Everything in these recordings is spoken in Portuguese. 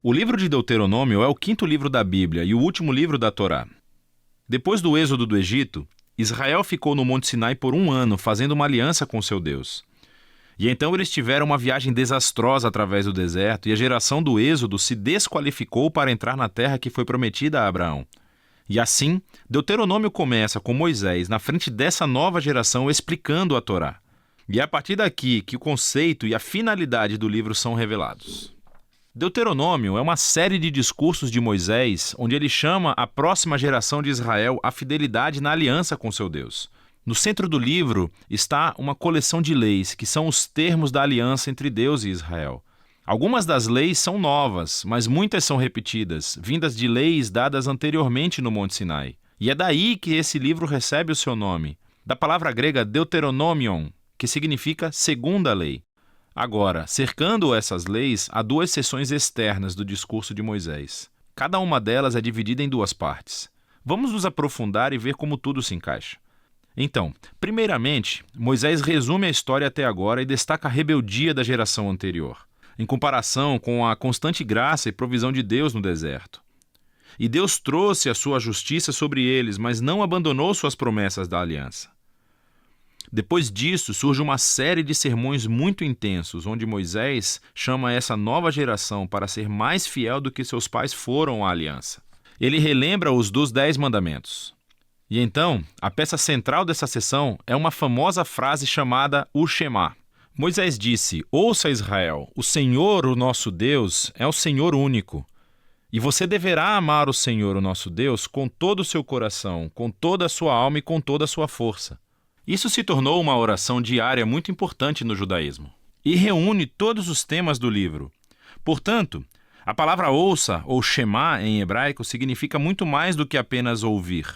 O livro de Deuteronômio é o quinto livro da Bíblia e o último livro da Torá. Depois do êxodo do Egito, Israel ficou no Monte Sinai por 1 ano, fazendo uma aliança com seu Deus. E então eles tiveram uma viagem desastrosa através do deserto, e a geração do êxodo se desqualificou para entrar na terra que foi prometida a Abraão. E assim, Deuteronômio começa com Moisés na frente dessa nova geração explicando a Torá. E é a partir daqui que o conceito e a finalidade do livro são revelados. Deuteronômio é uma série de discursos de Moisés, onde ele chama a próxima geração de Israel à fidelidade na aliança com seu Deus. No centro do livro está uma coleção de leis, que são os termos da aliança entre Deus e Israel. Algumas das leis são novas, mas muitas são repetidas, vindas de leis dadas anteriormente no Monte Sinai. E é daí que esse livro recebe o seu nome, da palavra grega Deuteronomion, que significa segunda lei. Agora, cercando essas leis, há 2 seções externas do discurso de Moisés. Cada uma delas é dividida em 2 partes. Vamos nos aprofundar e ver como tudo se encaixa. Então, primeiramente, Moisés resume a história até agora e destaca a rebeldia da geração anterior, em comparação com a constante graça e provisão de Deus no deserto. E Deus trouxe a sua justiça sobre eles, mas não abandonou suas promessas da aliança. Depois disso, surge uma série de sermões muito intensos, onde Moisés chama essa nova geração para ser mais fiel do que seus pais foram à aliança. Ele relembra os dos 10 mandamentos. E então, a peça central dessa sessão é uma famosa frase chamada o Shema. Moisés disse: "Ouça, Israel, o Senhor, o nosso Deus, é o Senhor único. E você deverá amar o Senhor, o nosso Deus, com todo o seu coração, com toda a sua alma e com toda a sua força." Isso se tornou uma oração diária muito importante no judaísmo e reúne todos os temas do livro. Portanto, a palavra ouça ou Shema em hebraico significa muito mais do que apenas ouvir.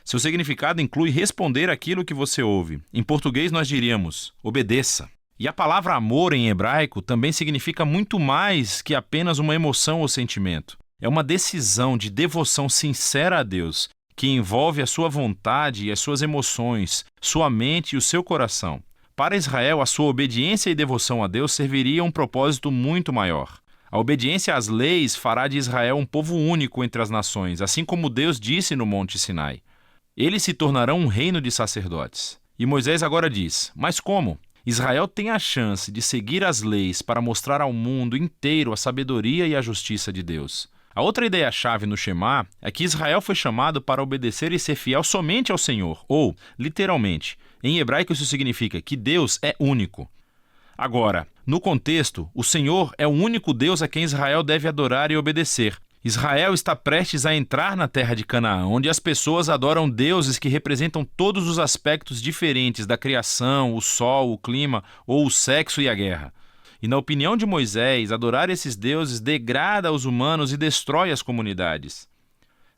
Seu significado inclui responder aquilo que você ouve. Em português nós diríamos, obedeça. E a palavra amor em hebraico também significa muito mais que apenas uma emoção ou sentimento. É uma decisão de devoção sincera a Deus, que envolve a sua vontade e as suas emoções, sua mente e o seu coração. Para Israel, a sua obediência e devoção a Deus serviria a um propósito muito maior. A obediência às leis fará de Israel um povo único entre as nações, assim como Deus disse no Monte Sinai. Eles se tornarão um reino de sacerdotes. E Moisés agora diz: mas como? Israel tem a chance de seguir as leis para mostrar ao mundo inteiro a sabedoria e a justiça de Deus. A outra ideia-chave no Shema é que Israel foi chamado para obedecer e ser fiel somente ao Senhor, ou, literalmente, em hebraico isso significa que Deus é único. Agora, no contexto, o Senhor é o único Deus a quem Israel deve adorar e obedecer. Israel está prestes a entrar na terra de Canaã, onde as pessoas adoram deuses que representam todos os aspectos diferentes da criação, o sol, o clima ou o sexo e a guerra. E na opinião de Moisés, adorar esses deuses degrada os humanos e destrói as comunidades.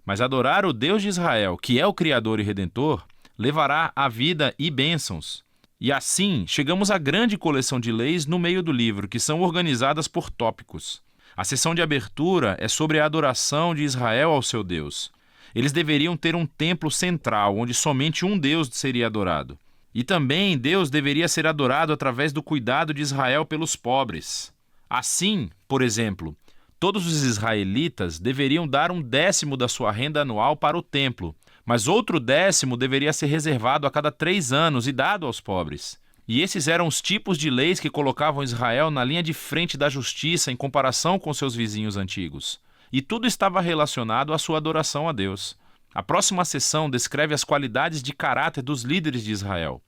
Mas adorar o Deus de Israel, que é o Criador e Redentor, levará a vida e bênçãos. E assim, chegamos à grande coleção de leis no meio do livro, que são organizadas por tópicos. A sessão de abertura é sobre a adoração de Israel ao seu Deus. Eles deveriam ter um templo central, onde somente um Deus seria adorado. E também Deus deveria ser adorado através do cuidado de Israel pelos pobres. Assim, por exemplo, todos os israelitas deveriam dar 1/10 da sua renda anual para o templo, mas outro 10º deveria ser reservado a cada 3 anos e dado aos pobres. E esses eram os tipos de leis que colocavam Israel na linha de frente da justiça em comparação com seus vizinhos antigos. E tudo estava relacionado à sua adoração a Deus. A próxima seção descreve as qualidades de caráter dos líderes de Israel.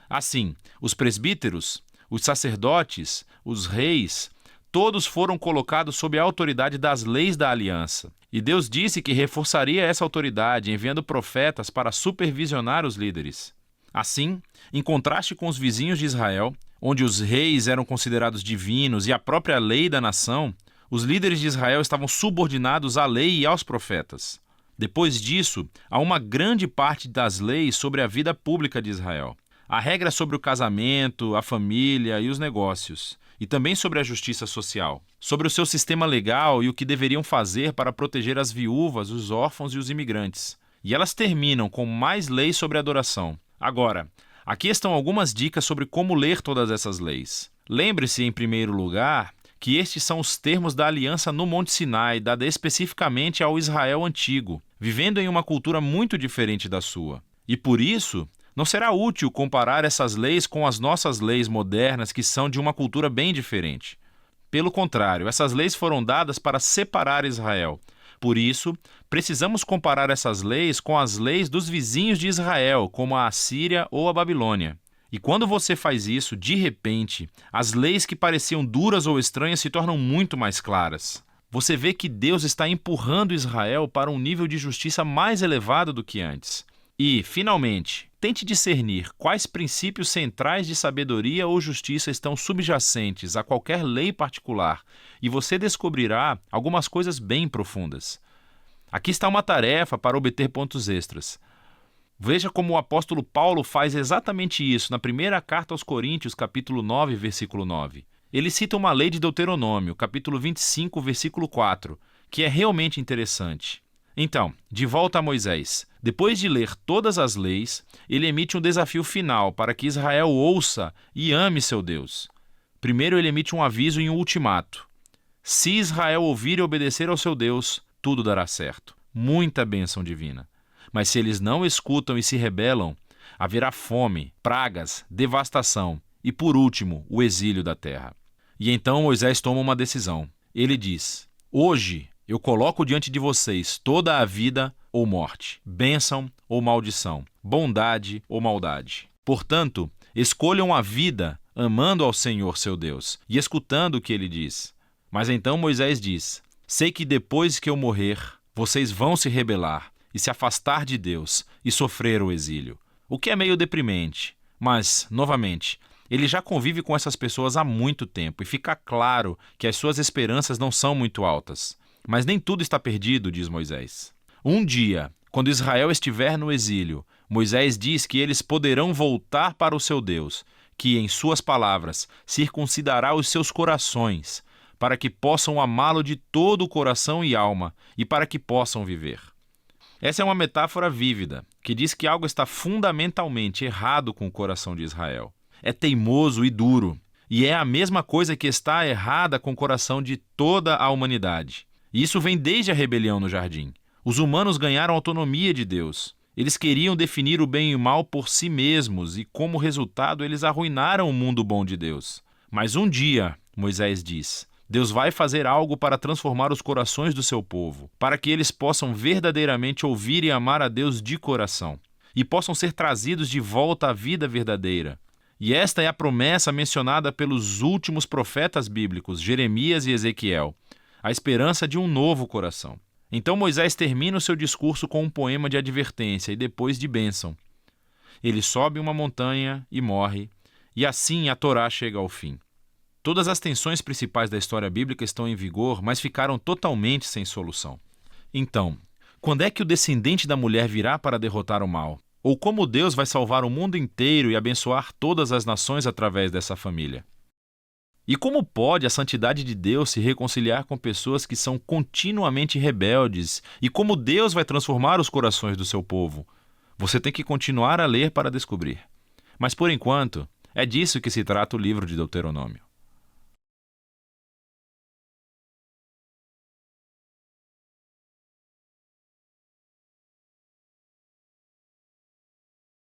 Assim, os presbíteros, os sacerdotes, os reis, todos foram colocados sob a autoridade das leis da aliança. E Deus disse que reforçaria essa autoridade, enviando profetas para supervisionar os líderes. Assim, em contraste com os vizinhos de Israel, onde os reis eram considerados divinos e a própria lei da nação, os líderes de Israel estavam subordinados à lei e aos profetas. Depois disso, há uma grande parte das leis sobre a vida pública de Israel. Há regras sobre o casamento, a família e os negócios, e também sobre a justiça social, sobre o seu sistema legal e o que deveriam fazer para proteger as viúvas, os órfãos e os imigrantes. E elas terminam com mais leis sobre adoração. Agora, aqui estão algumas dicas sobre como ler todas essas leis. Lembre-se, em primeiro lugar, que estes são os termos da aliança no Monte Sinai, dada especificamente ao Israel antigo, vivendo em uma cultura muito diferente da sua. E por isso, não será útil comparar essas leis com as nossas leis modernas, que são de uma cultura bem diferente. Pelo contrário, essas leis foram dadas para separar Israel. Por isso, precisamos comparar essas leis com as leis dos vizinhos de Israel, como a Assíria ou a Babilônia. E quando você faz isso, de repente, as leis que pareciam duras ou estranhas se tornam muito mais claras. Você vê que Deus está empurrando Israel para um nível de justiça mais elevado do que antes. E, finalmente, tente discernir quais princípios centrais de sabedoria ou justiça estão subjacentes a qualquer lei particular, e você descobrirá algumas coisas bem profundas. Aqui está uma tarefa para obter pontos extras. Veja como o apóstolo Paulo faz exatamente isso na primeira carta aos Coríntios, capítulo 9, versículo 9. Ele cita uma lei de Deuteronômio, capítulo 25, versículo 4, que é realmente interessante. Então, de volta a Moisés. Depois de ler todas as leis, ele emite um desafio final para que Israel ouça e ame seu Deus. Primeiro, ele emite um aviso e um ultimato. Se Israel ouvir e obedecer ao seu Deus, tudo dará certo. Muita bênção divina. Mas se eles não escutam e se rebelam, haverá fome, pragas, devastação e, por último, o exílio da terra. E então Moisés toma uma decisão. Ele diz: hoje eu coloco diante de vocês toda a vida ou morte, bênção ou maldição, bondade ou maldade. Portanto, escolham a vida amando ao Senhor seu Deus e escutando o que ele diz. Mas então Moisés diz: sei que depois que eu morrer, vocês vão se rebelar e se afastar de Deus e sofrer o exílio. O que é meio deprimente, mas, novamente, ele já convive com essas pessoas há muito tempo e fica claro que as suas esperanças não são muito altas. Mas nem tudo está perdido, diz Moisés. Um dia, quando Israel estiver no exílio, Moisés diz que eles poderão voltar para o seu Deus, que, em suas palavras, circuncidará os seus corações, para que possam amá-lo de todo o coração e alma, e para que possam viver. Essa é uma metáfora vívida, que diz que algo está fundamentalmente errado com o coração de Israel. É teimoso e duro, e é a mesma coisa que está errada com o coração de toda a humanidade. E isso vem desde a rebelião no jardim. Os humanos ganharam autonomia de Deus. Eles queriam definir o bem e o mal por si mesmos e, como resultado, eles arruinaram o mundo bom de Deus. Mas um dia, Moisés diz, Deus vai fazer algo para transformar os corações do seu povo, para que eles possam verdadeiramente ouvir e amar a Deus de coração, e possam ser trazidos de volta à vida verdadeira. E esta é a promessa mencionada pelos últimos profetas bíblicos, Jeremias e Ezequiel, a esperança de um novo coração. Então Moisés termina o seu discurso com um poema de advertência e depois de bênção. Ele sobe uma montanha e morre, e assim a Torá chega ao fim. Todas as tensões principais da história bíblica estão em vigor, mas ficaram totalmente sem solução. Então, quando é que o descendente da mulher virá para derrotar o mal? Ou como Deus vai salvar o mundo inteiro e abençoar todas as nações através dessa família? E como pode a santidade de Deus se reconciliar com pessoas que são continuamente rebeldes? E como Deus vai transformar os corações do seu povo? Você tem que continuar a ler para descobrir. Mas por enquanto, é disso que se trata o livro de Deuteronômio.